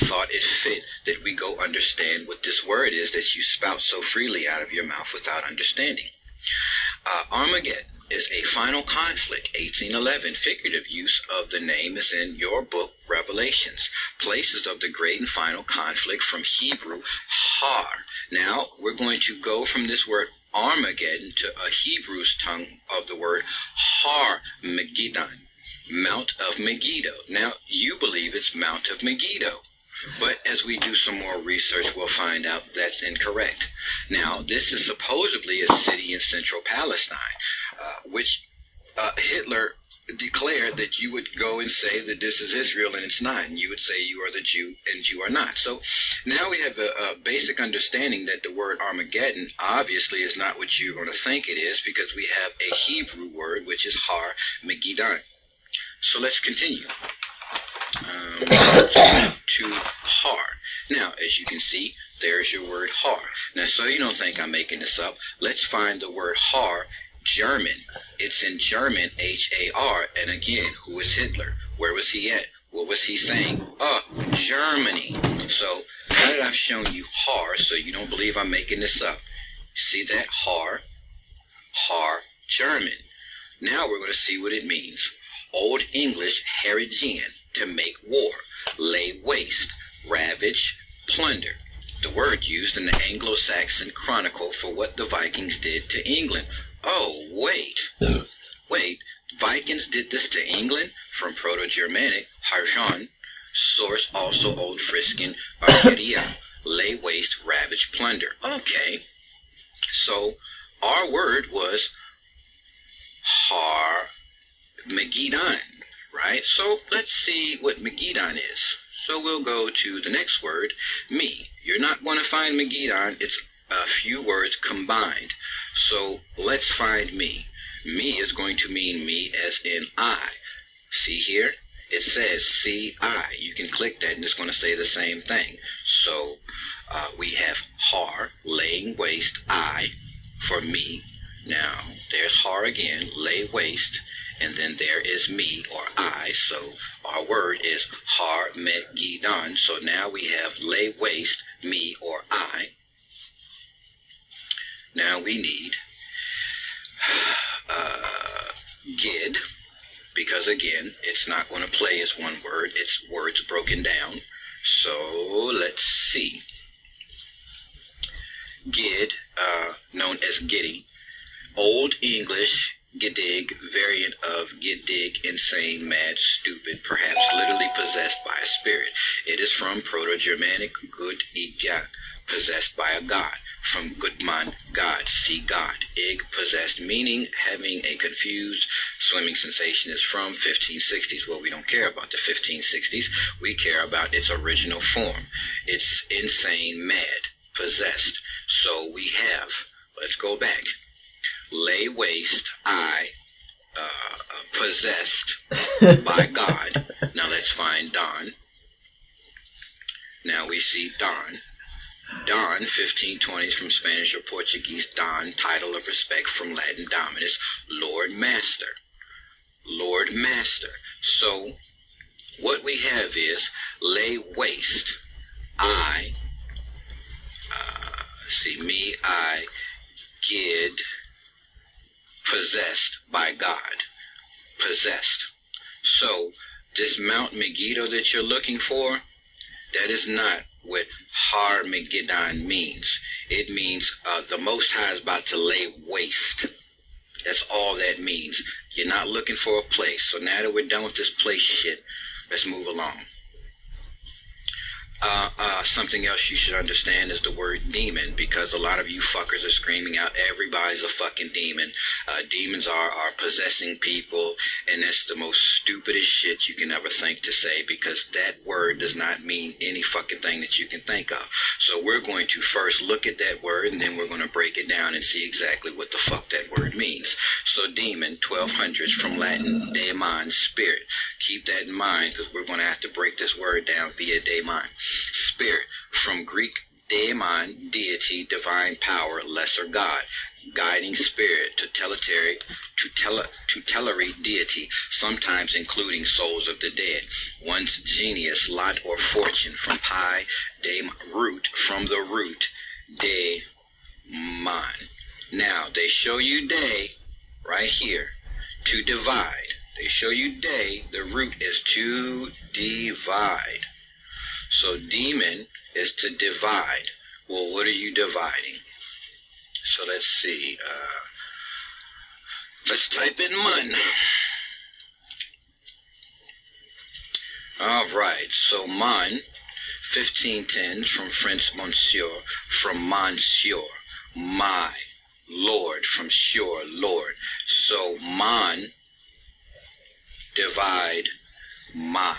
thought it fit that we go understand what this word is that you spout so freely out of your mouth without understanding. Armageddon is a final conflict. 1811, figurative use of the name is in your book, Revelations. Places of the great and final conflict from Hebrew, har. Now, we're going to go from this word Armageddon to a Hebrew's tongue of the word Armageddon, Mount of Megiddo. Now, you believe it's Mount of Megiddo, but as we do some more research, we'll find out that's incorrect. Now, this is supposedly a city in central Palestine, which Hitler declared that you would go and say that this is Israel and it's not, and you would say you are the Jew and you are not. So now we have a basic understanding that the word Armageddon obviously is not what you're going to think it is, because we have a Hebrew word which is Har Megiddon. So let's continue to Har. Now, as you can see, there's your word Har. Now, so you don't think I'm making this up, let's find the word Har German. It's in German, H-A-R, and again, who is Hitler? Where was he at? What was he saying? Germany. So now that I've shown you Har, so you don't believe I'm making this up, see that? Har German. Now we're going to see what it means. Old English, herigen, to make war, lay waste, ravage, plunder. The word used in the Anglo-Saxon Chronicle for what the Vikings did to England. Oh, wait, Vikings did this to England? From Proto-Germanic, harjan, source also Old Frisian, argeria, lay waste, ravage, plunder. Okay, so our word was Har Megiddon, right? So let's see what Megiddon is. So we'll go to the next word, me. You're not going to find Megiddon. It's a few words combined. So let's find me. Me is going to mean me as in I. See here? It says C-I. You can click that and it's going to say the same thing. So we have Har, laying waste, I, for me. Now, there's Har again, lay waste, and then there is me, or I. So our word is Har Megiddon. So now we have lay waste, me, or I. Now we need Gid, because again, it's not going to play as one word. It's words broken down. So let's see. Gid, known as Giddy. Old English, Giddig, variant of Giddig, insane, mad, stupid, perhaps literally possessed by a spirit. It is from Proto-Germanic Gud-iga, possessed by a god. From Gudman, God, see God. Ig, possessed, meaning having a confused swimming sensation, is from 1560s. Well, we don't care about the 1560s. We care about its original form. It's insane, mad, possessed. So we have, let's go back. Lay waste, I, possessed by God. Now let's find Don. Now we see Don. Don, 1520s, from Spanish or Portuguese, Don, title of respect, from Latin dominus, Lord Master. Lord Master. So what we have is lay waste, I, see me, I, Gid, possessed by God. Possessed. So this Mount Megiddo that you're looking for, that is not what Har Megiddon means. It means the Most High is about to lay waste. That's all that means. You're not looking for a place. So now that we're done with this place shit, let's move along. Something else you should understand is the word demon, because a lot of you fuckers are screaming out everybody's a fucking demon. Demons are possessing people, and that's the most stupidest shit you can ever think to say, because that word does not mean any fucking thing that you can think of. So we're going to first look at that word, and then we're going to break it down and see exactly what the fuck that word means. So demon, 1200s, from Latin, daemon, spirit. Keep that in mind, because we're going to have to break this word down via daemon. Spirit, from Greek daemon, deity, divine power, lesser god. guiding spirit, tutelary deity, sometimes including souls of the dead. One's genius, lot, or fortune, from pi, de, root, from the root, de, man. Now, they show you de right here, to divide. They show you de, the root is to divide. So demon is to divide. Well, what are you dividing? So let's see. Let's type in man. All right. So man, 1510 from French monsieur, from monsieur, my Lord, from sure Lord. So man, divide, my.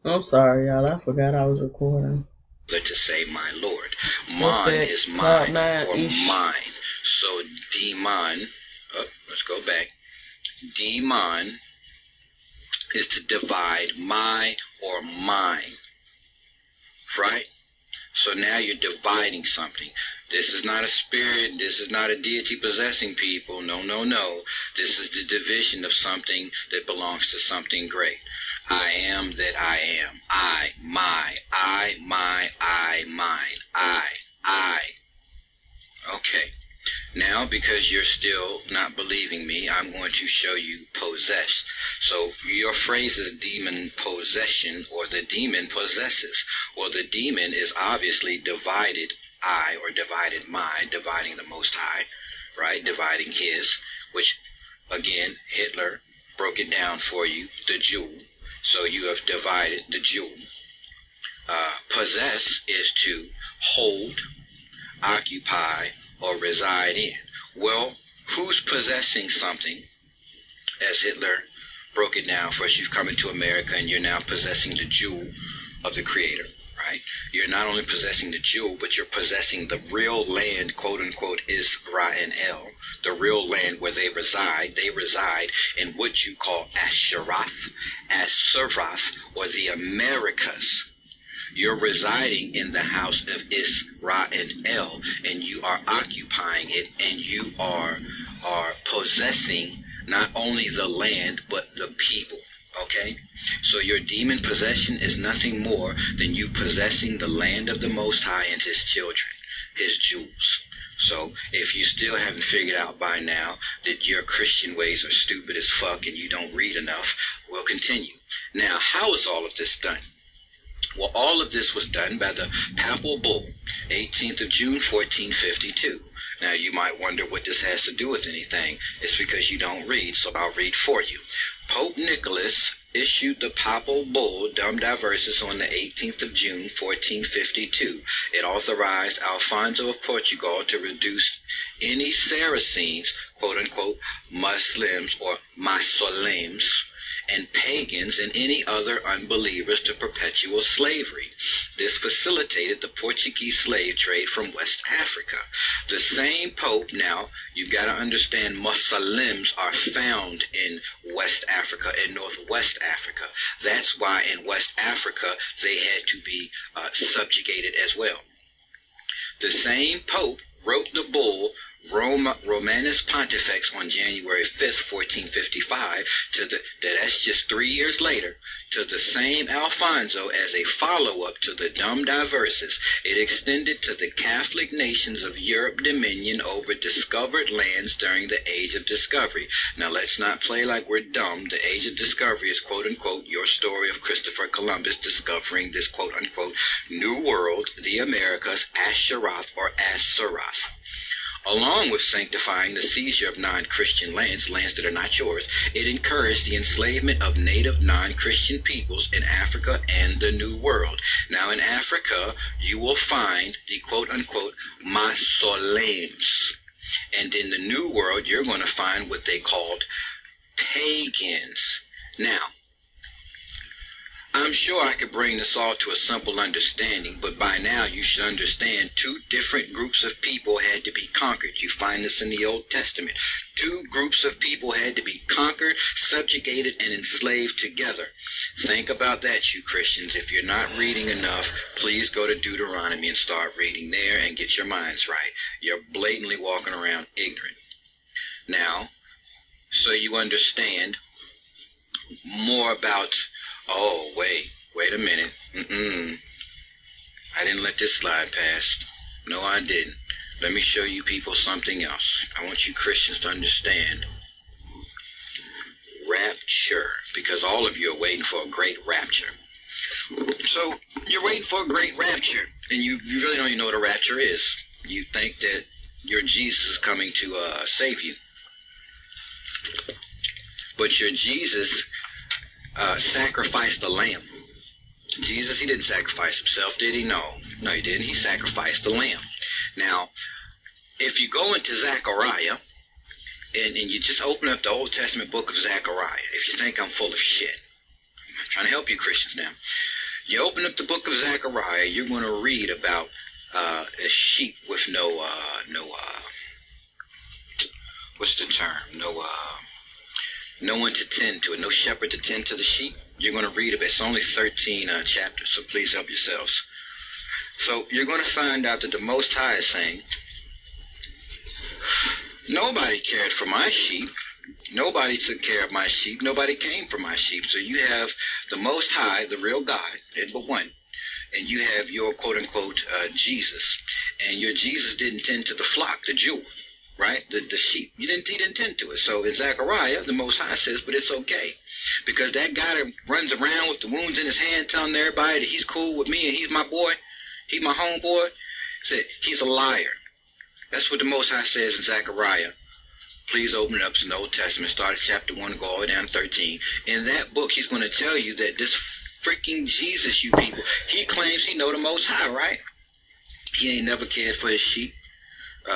I'm sorry, y'all. I forgot I was recording. To say my Lord. Man is mine or mine. So demon, let's go back. Demon is to divide my or mine. Right? So now you're dividing something. This is not a spirit. This is not a deity possessing people. No, no, no. This is the division of something that belongs to something great. I am that I am. I, my, mine. I. Okay. Now, because you're still not believing me, I'm going to show you possessed. So your phrase is demon possession, or the demon possesses. Well, the demon is obviously divided I, or divided my, dividing the Most High, right? Dividing his, which, again, Hitler broke it down for you, the jewel. So you have divided the jewel. Possess is to hold, occupy, or reside in. Well, who's possessing something? As Hitler broke it down for us, you've come into America and you're now possessing the jewel of the Creator, right? You're not only possessing the jewel, but you're possessing the real land, quote unquote, Israel, the real land where they reside. They reside in what you call Asheroth, or the Americas. You're residing in the house of Israel, and you are occupying it, and you are possessing not only the land, but the people, okay? So your demon possession is nothing more than you possessing the land of the Most High and his children, his jewels. So if you still haven't figured out by now that your Christian ways are stupid as fuck and you don't read enough, we'll continue. Now, how is all of this done? Well, all of this was done by the Papal Bull, 18th of June, 1452. Now, you might wonder what this has to do with anything. It's because you don't read, so I'll read for you. Pope Nicholas issued the Papal Bull, Dum Diversus, on the 18th of June, 1452. It authorized Alfonso of Portugal to reduce any Saracens, quote-unquote, Muslims or Masolems, and pagans and any other unbelievers to perpetual slavery. This facilitated the Portuguese slave trade from West Africa. The same Pope, now you've got to understand, Muslims are found in West Africa and Northwest Africa. That's why in West Africa they had to be subjugated as well. The same Pope wrote the bull Romanus Pontifex on January 5th, 1455, that's just 3 years later, to the same Alfonso as a follow-up to the Dum Diversus. It extended to the Catholic nations of Europe dominion over discovered lands during the Age of Discovery. Now, let's not play like we're dumb. The Age of Discovery is, quote-unquote, your story of Christopher Columbus discovering this, quote-unquote, new world, the Americas, Asheroth or Aseroth. Along with sanctifying the seizure of non-Christian lands that are not yours, it encouraged the enslavement of native non-Christian peoples in Africa and the New World. Now in Africa, you will find the quote-unquote Masolems. And in the New World, you're going to find what they called pagans. Now, I'm sure I could bring this all to a simple understanding, but by now you should understand two different groups of people had to be conquered. You find this in the Old Testament. Two groups of people had to be conquered, subjugated, and enslaved together. Think about that, you Christians. If you're not reading enough, please go to Deuteronomy and start reading there and get your minds right. You're blatantly walking around ignorant. Now, so you understand more about, oh, wait a minute. I didn't let this slide past. No, I didn't. Let me show you people something else. I want you Christians to understand rapture, because all of you are waiting for a great rapture. So you're waiting for a great rapture, and you really don't even know what a rapture is. You think that your Jesus is coming to save you. But your Jesus sacrificed a lamb. Jesus, he didn't sacrifice himself, did he? No, he didn't. He sacrificed the lamb. Now, if you go into Zechariah, and you just open up the Old Testament book of Zechariah, if you think I'm full of shit, I'm trying to help you Christians now. You open up the book of Zechariah, you're going to read about a sheep with no what's the term? No one to tend to it, no shepherd to tend to the sheep. You're going to read about it. It's only 13 chapters, so please help yourselves. So you're going to find out that the Most High is saying, nobody cared for my sheep. Nobody took care of my sheep. Nobody came for my sheep. So you have the Most High, the real God, but one. And you have your quote-unquote Jesus. And your Jesus didn't tend to the flock, the jewel, right? The sheep. He didn't tend to it. So in Zechariah, the Most High says, but it's okay. Because that guy that runs around with the wounds in his hand telling everybody that he's cool with me and he's my boy, he's my homeboy, said he's a liar. That's what the Most High says in Zechariah. Please open it up to the Old Testament, start at chapter 1 and go all the way down to 13. In that book, he's going to tell you that this freaking Jesus, you people, he claims he know the Most High, right? He ain't never cared for his sheep,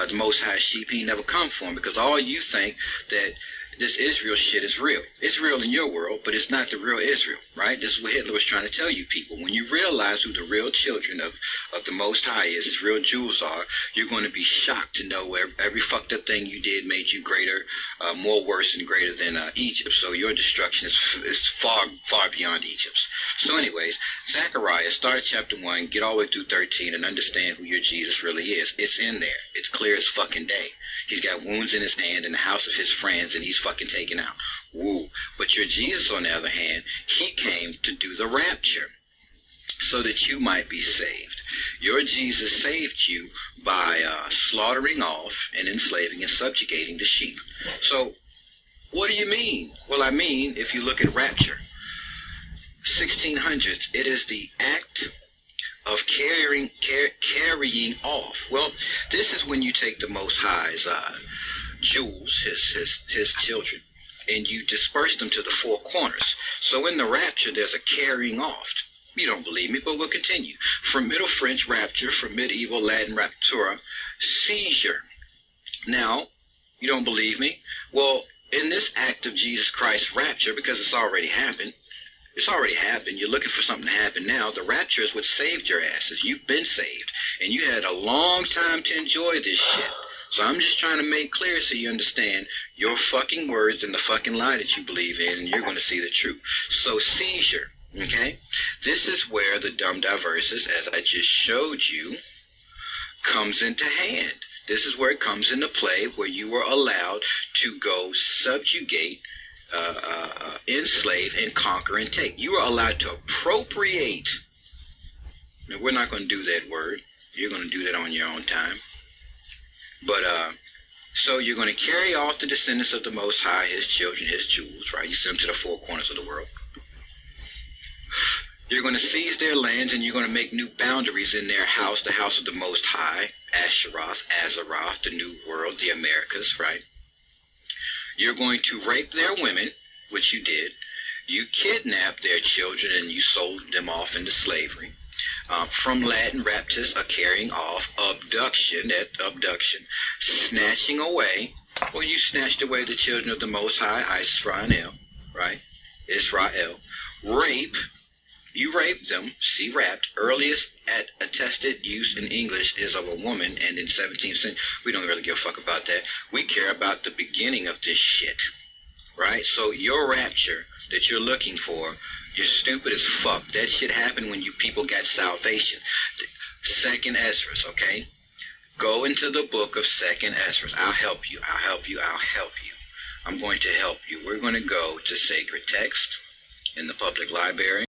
the Most High sheep. He ain't never come for him, because all you think that this Israel shit is real. It's real in your world, but it's not the real Israel, right? This is what Hitler was trying to tell you people. When you realize who the real children of the Most High is, his real jewels are, you're going to be shocked to know every fucked up thing you did made you greater, more worse and greater than Egypt. So your destruction is far, far beyond Egypt's. So anyways, Zechariah, start at chapter 1, get all the way through 13, and understand who your Jesus really is. It's in there. It's clear as fucking day. He's got wounds in his hand in the house of his friends, and he's fucking taken out. Woo. But your Jesus, on the other hand, he came to do the rapture so that you might be saved. Your Jesus saved you by slaughtering off and enslaving and subjugating the sheep. So what do you mean? Well, I mean, if you look at rapture, 1600s, it is the act of carrying off. Well, this is when you take the Most High's jewels, his children, and you disperse them to the four corners. So in the rapture, there's a carrying off. You don't believe me, but we'll continue. From Middle French, rapture, from medieval Latin raptura, seizure. Now, you don't believe me? Well, in this act of Jesus Christ's rapture, because it's already happened, you're looking for something to happen now. The rapture is what saved your asses. You've been saved, and you had a long time to enjoy this shit. So I'm just trying to make clear so you understand your fucking words and the fucking lie that you believe in, and you're going to see the truth. So seizure, okay? This is where the dumb diverses, as I just showed you, comes into hand. This is where it comes into play, where you are allowed to go subjugate, enslave, and conquer and take. You are allowed to appropriate. Now, we're not going to do that word. You're going to do that on your own time. But, so you're going to carry off the descendants of the Most High, his children, his jewels, right? You send them to the four corners of the world. You're going to seize their lands, and you're going to make new boundaries in their house, the house of the Most High, Asheroth, Azeroth, the New World, the Americas, right? You're going to rape their women, which you did. You kidnapped their children, and you sold them off into slavery. From Latin, raptus, a carrying off, abduction, snatching away. Well, you snatched away the children of the Most High, Israel, right? Israel. Rape, You raped them, she rapped. Earliest at attested use in English is of a woman, and in 17th century, we don't really give a fuck about that. We care about the beginning of this shit, right? So your rapture that you're looking for, you're stupid as fuck. That shit happened when you people got salvation. Second Esdras, okay? Go into the book of Second Esdras. I'll help you. I'm going to help you. We're going to go to sacred text in the public library.